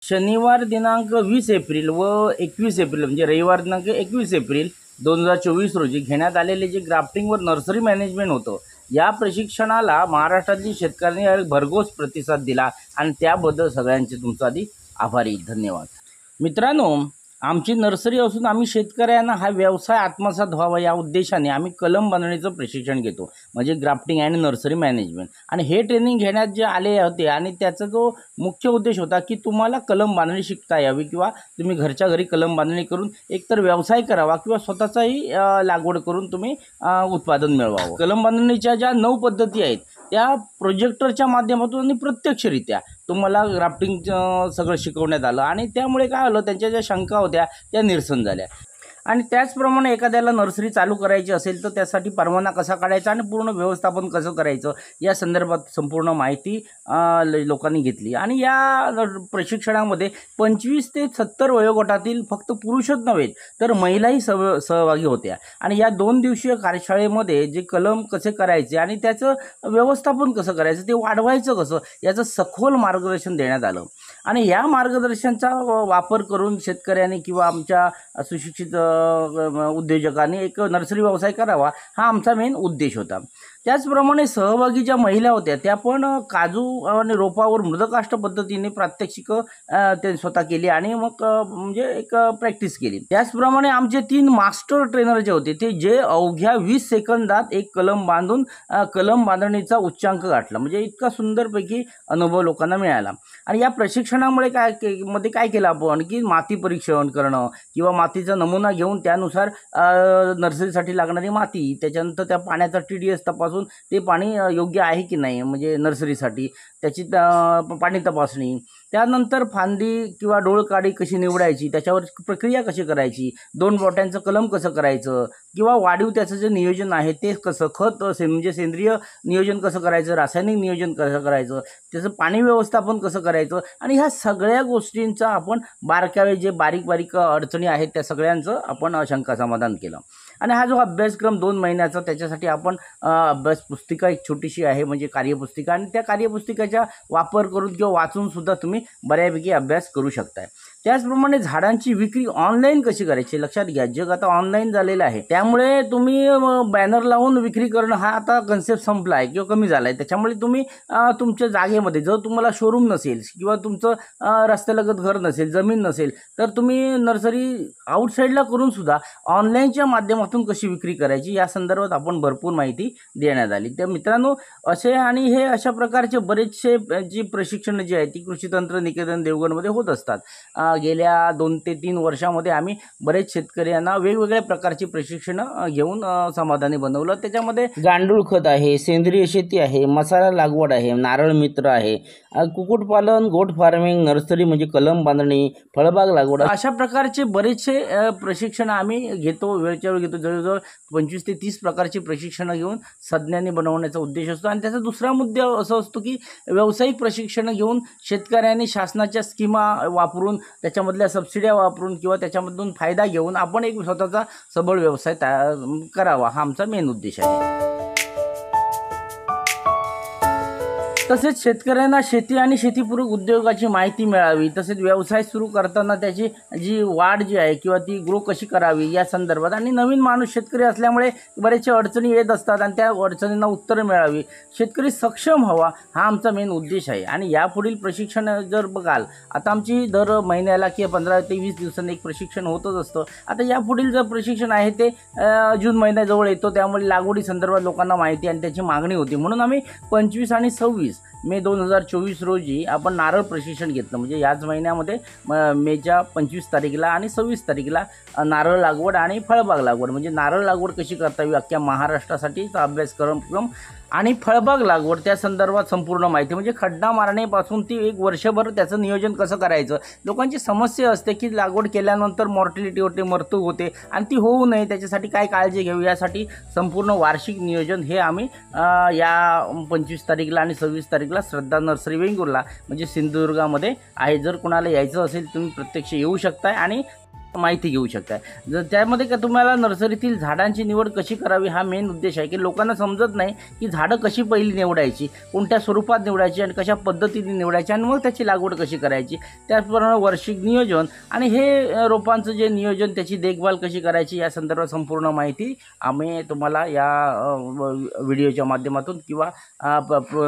शनिवार दिनांक 20 एप्रिल व 21 एप्रिल म्हणजे रविवार दिनांक 21 एप्रिल 2024 रोजी घेण्यात आलेले जे ग्राफ्टिंग व नर्सरी मॅनेजमेंट होतं, या प्रशिक्षणाला महाराष्ट्रातील शेतकऱ्यांनी भरघोस प्रतिसाद दिला आणि त्याबद्दल सगळ्यांचे तुमचा आधी आभारी. धन्यवाद. मित्रांनो, आमची नर्सरी असून आम्ही शेतकऱ्यांना हा व्यवसाय आत्मसात व्हावा या उद्देशाने आम्ही कलम बांधणीचं प्रशिक्षण घेतो, म्हणजे ग्राफ्टिंग अँड नर्सरी मॅनेजमेंट. आणि हे ट्रेनिंग घेण्यात जे आले होते आणि त्याचा जो मुख्य उद्देश होता की तुम्हाला कलम बांधणी शिकता यावी किंवा तुम्ही घरच्या घरी कलम बांधणी करून एकतर व्यवसाय करावा किंवा स्वतःचाही लागवड करून तुम्ही उत्पादन मिळवावं. कलम बांधणीच्या ज्या 9 पद्धती आहेत त्या प्रोजेक्टरच्या माध्यमातून आणि प्रत्यक्षरित्या तुम्हाला ग्राफ्टिंग सगळं शिकवण्यात आलं आणि त्यामुळे काय झालं, त्यांच्या ज्या शंका होत्या त्या निरसन झाल्या. आणि त्याचप्रमाणे एखाद्याला नर्सरी चालू करायची असेल तर त्यासाठी परवाना कसा काढायचा आणि पूर्ण व्यवस्थापन कसं करायचं या संदर्भात संपूर्ण माहिती लोकांनी घेतली. आणि या प्रशिक्षणामध्ये 25 ते 70 वयोगटातील फक्त पुरुषच नव्हे तर महिलाही सहभागी होत्या. आणि या 2 दिवसीय कार्यशाळेमध्ये जे कलम कसे करायचे आणि त्याचं व्यवस्थापन कसं करायचं, ते वाढवायचं कसं, याचं सखोल मार्गदर्शन देण्यात आलं. आणि या मार्गदर्शनाचा वापर करून शेतकऱ्यांनी किंवा आमच्या सुशिक्षित उद्योजकांनी एक नर्सरी व्यवसाय करावा हा आमचा मेन उद्देश होता. त्याचप्रमाणे सहभागी ज्या महिला होत्या त्या पण काजू आणि रोपावर मृदकाष्ठ पद्धतीने प्रात्यक्षिक ते स्वतः केली आणि मग म्हणजे एक प्रॅक्टिस केली. त्याचप्रमाणे आमचे 3 मास्टर ट्रेनर जे होते ते जे अवघ्या 20 सेकंदात एक कलम बांधून कलम बांधणीचा उच्चांक गाठला, म्हणजे इतका सुंदरपैकी अनुभव लोकांना मिळाला. आणि या प्रशिक्षणामुळे काय केलं आपण की माती परीक्षण करणं किंवा मातीचा नमुना घेऊन त्यानुसार नर्सरीसाठी लागणारी माती, त्याच्यानंतर त्या पाण्याचा TDS तपासून ते पाणी योग्य आहे की नाही म्हणजे नर्सरीसाठी त्याची पाणी तपासणी, त्यानंतर फांदी किंवा डोळकाडी कशी निवडायची, त्याच्यावर प्रक्रिया कशी करायची, 2 बोट्यांचं कलम कसं करायचं किंवा वाढीव त्याचं जे नियोजन आहे ते कसं, खत म्हणजे सेंद्रिय नियोजन कसं करायचं, रासायनिक नियोजन कसं करायचं, त्याचं पाणी व्यवस्थापन कसं करायचं. आणि ह्या सगळ्या गोष्टींचा आपण बारकावे जे बारीक अडचणी आहेत त्या सगळ्यांचं आपण शंका समाधान केलं. आणि हा जो अभ्यासक्रम 2 महिन्याचा, त्याच्यासाठी आपण अभ्यास पुस्तिका एक छोटीशी आहे म्हणजे कार्यपुस्तिका, आणि त्या कार्यपुस्तिकेचा वापर करून किंवा वाचून सुद्धा तुम्ही बऱ्यापैकी अभ्यास करू शकताय. त्याचप्रमाणे झाडांची विक्री ऑनलाईन कशी करायची, लक्षात घ्या जग आता ऑनलाईन झालेलं आहे, त्यामुळे तुम्ही बॅनर लावून विक्री करणं हा आता कन्सेप्ट संपला आहे किंवा कमी झाला आहे. त्याच्यामुळे तुम्ही तुमच्या जागेमध्ये जर तुम्हाला शोरूम नसेल किंवा तुमचं रस्त्यालगत घर नसेल, जमीन नसेल, तर तुम्ही नर्सरी आउटसाईडला करून सुद्धा ऑनलाईनच्या माध्यमातून कशी विक्री करायची या संदर्भात आपण भरपूर माहिती देण्यात आली. तर मित्रांनो, असे आणि हे अशा प्रकारचे बरेचसे जी प्रशिक्षण जी आहे ती कृषी तंत्र निकेतन देवगडमध्ये होत असतात. गेल्या 2 ते 3 वर्षामध्ये आम्ही बरेच शेतकऱ्यांना वेगवेगळ्या प्रकारची प्रशिक्षण घेऊन समाधानी बनवलं. त्याच्यामध्ये गांडूळ खत आहे, सेंद्रिय शेती आहे, मसाला लागवड आहे, नारळ मित्र आहे, कुक्कुटपालन, गोट फार्मिंग, नर्सरी म्हणजे कलम बांधणी, फळबाग लागवड, अशा प्रकारचे बरेचसे प्रशिक्षण आम्ही घेतो, वेळच्या वेळ घेतो. जवळजवळ 25 ते 30 प्रकारची प्रशिक्षणं घेऊन सज्ञांनी बनवण्याचा उद्देश असतो. आणि त्याचा दुसरा मुद्दा असा असतो की व्यावसायिक प्रशिक्षण घेऊन शेतकऱ्यांनी शासनाच्या स्कीमा वापरून, त्याच्यामधल्या सबसिड्या वापरून किंवा त्याच्यामधून फायदा घेऊन आपण एक स्वतःचा सबळ व्यवसाय करावा हा आमचा मेन उद्देश आहे. तसेच शेतकऱ्यांना शेती आणि शेतीपूरक उद्योगाची माहिती मिळावी, तसेच व्यवसाय सुरू करताना त्याची जी वाढ जी आहे किंवा ती ग्रो कशी करावी या संदर्भात. आणि नवीन माणूस शेतकरी असल्यामुळे बरेचशा अडचणी येत असतात आणि त्या अडचणींना उत्तरं मिळावी, शेतकरी सक्षम व्हावा हा आमचा मेन उद्देश आहे. आणि यापुढील प्रशिक्षण जर बघाल, आता आमची दर महिन्याला किंवा 15 ते 20 दिवसांनी एक प्रशिक्षण होतच असतं. आता यापुढील जर प्रशिक्षण आहे ते जून महिन्याजवळ येतो, त्यामुळे लागवडी संदर्भात लोकांना माहिती आणि त्याची मागणी होती, म्हणून आम्ही 25 आणि 26 मे 2024 रोजी आपण नारळ प्रशिक्षण घेतलं. म्हणजे याच महिन्यामध्ये मेच्या 25 तारखेला आणि 26 तारखेला नारळ लागवड आणि फळबाग लागवड म्हणजे नारळ लागवड कशी करतावी अख्ख्या महाराष्ट्रासाठीचा अभ्यासक्रम आणि फळबाग लागवड त्या संदर्भात संपूर्ण माहिती, म्हणजे खड्डा मारण्यापासून ती 1 वर्षभर त्याचं नियोजन कसं करायचं. लोकांची समस्या असते की लागवड केल्यानंतर मॉर्टिलिटी होते, मृत्यू होते आणि ती होऊ नये त्याच्यासाठी काय काळजी घेऊ, यासाठी संपूर्ण वार्षिक नियोजन हे आम्ही या 25 तारखेला आणि 26 तारखेला श्रद्धा नर्सरी वेंगुर्ला म्हणजे सिंधुदुर्गामध्ये आहे. जर कोणाला यायचं असेल तुम्ही प्रत्यक्ष येऊ शकताय आणि माहिती घेऊ शकता। जर त्यामध्ये का तुम्हाला नर्सरीतील झाडांची निवड कशी करावी हा मेन उद्देश आहे की लोकांना समजत नाही की झाडं कशी पहिली निवडायची, कोणत्या स्वरूपात निवडायची आणि कशा पद्धतीने निवडायची आणि मग त्याची लागवड कशी करायची, त्याचप्रमाणे वार्षिक नियोजन आणि हे रोपांचं जे नियोजन त्याची देखभाल कशी करायची या संदर्भात संपूर्ण माहिती आम्ही तुम्हाला या व्हिडिओच्या माध्यमातून किंवा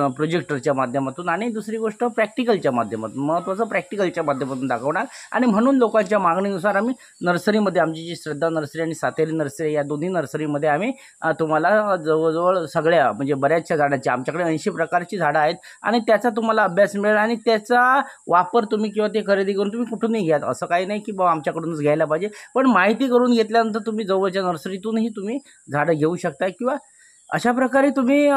प्रोजेक्टरच्या माध्यमातून आणि दुसरी गोष्ट प्रॅक्टिकलच्या माध्यमातून, महत्त्वाचं प्रॅक्टिकलच्या माध्यमातून दाखवणार। आणि म्हणून लोकांच्या मागणीनुसार आम्ही नर्सरीमध्ये आमची जी श्रद्धा नर्सरी आणि सातेरी नर्सरी या दोन्ही नर्सरीमध्ये आम्ही तुम्हाला जवळजवळ सगळ्या म्हणजे बऱ्याचशा झाडांची आमच्याकडे 80 प्रकारची झाडं आहेत आणि त्याचा तुम्हाला अभ्यास मिळेल आणि त्याचा वापर तुम्ही किंवा ते खरेदी करून तुम्ही कुठूनही घ्या। असं काही नाही की बाबा आमच्याकडूनच घ्यायला पाहिजे, पण माहिती करून घेतल्यानंतर तुम्ही जवळच्या नर्सरीतूनही तुम्ही झाडं घेऊ शकता किंवा अशा प्रकारे तुम्ही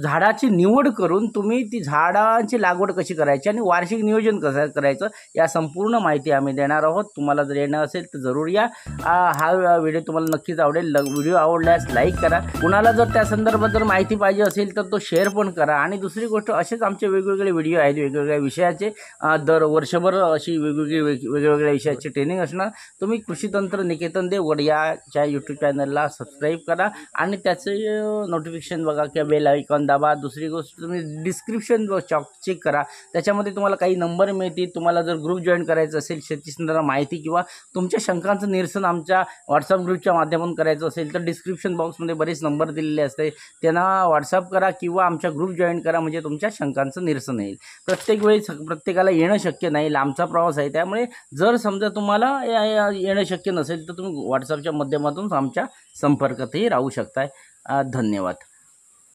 झाडाची निवड करून तुम्ही ती झाडांची लागवड कशी करायची आणि वार्षिक नियोजन कसं करायचं या संपूर्ण माहिती आम्ही देणार आहोत। तुम्हाला जर येणं असेल तर जरूर या। हा व्हिडिओ तुम्हाला नक्कीच आवडेल। व्हिडिओ आवडल्यास लाईक करा, कुणाला जर त्या संदर्भात जर माहिती पाहिजे असेल तर तो शेअर पण करा। आणि दुसरी गोष्ट असेच आमचे वेगवेगळे व्हिडिओ आहेत वेगवेगळ्या विषयाचे, दर वर्षभर अशी वेगवेगळ्या विषयाची ट्रेनिंग असणार। तुम्ही कृषी तंत्र निकेतन देवगड याच्या यूट्यूब चॅनलला सबस्क्राईब करा आणि त्याचे नोटिफिकेशन बघा किंवा बेल आयकॉन दाबा। दुसरी गोष्ट तुम्ही डिस्क्रिप्शन चेक करा, त्याच्यामध्ये तुम्हाला काही नंबर मिळतील। तुम्हाला जर ग्रुप जॉईन करायचं असेल, शेती संदर्भात माहिती किंवा तुमच्या शंकांचं निरसन आमच्या व्हॉट्सअप ग्रुपच्या माध्यमातून करायचं असेल तर डिस्क्रिप्शन बॉक्समध्ये बरेच नंबर दिलेले असते, त्यांना व्हॉट्सअप करा किंवा आमच्या ग्रुप जॉईन करा, म्हणजे तुमच्या शंकांचं निरसन येईल। प्रत्येक वेळी प्रत्येकाला येणं शक्य नाही, लांबचा प्रवास आहे, त्यामुळे जर समजा तुम्हाला येणं शक्य नसेल तर तुम्ही व्हॉट्सअपच्या माध्यमातून आमच्या संपर्कातही राहू शकताय। धन्यवाद।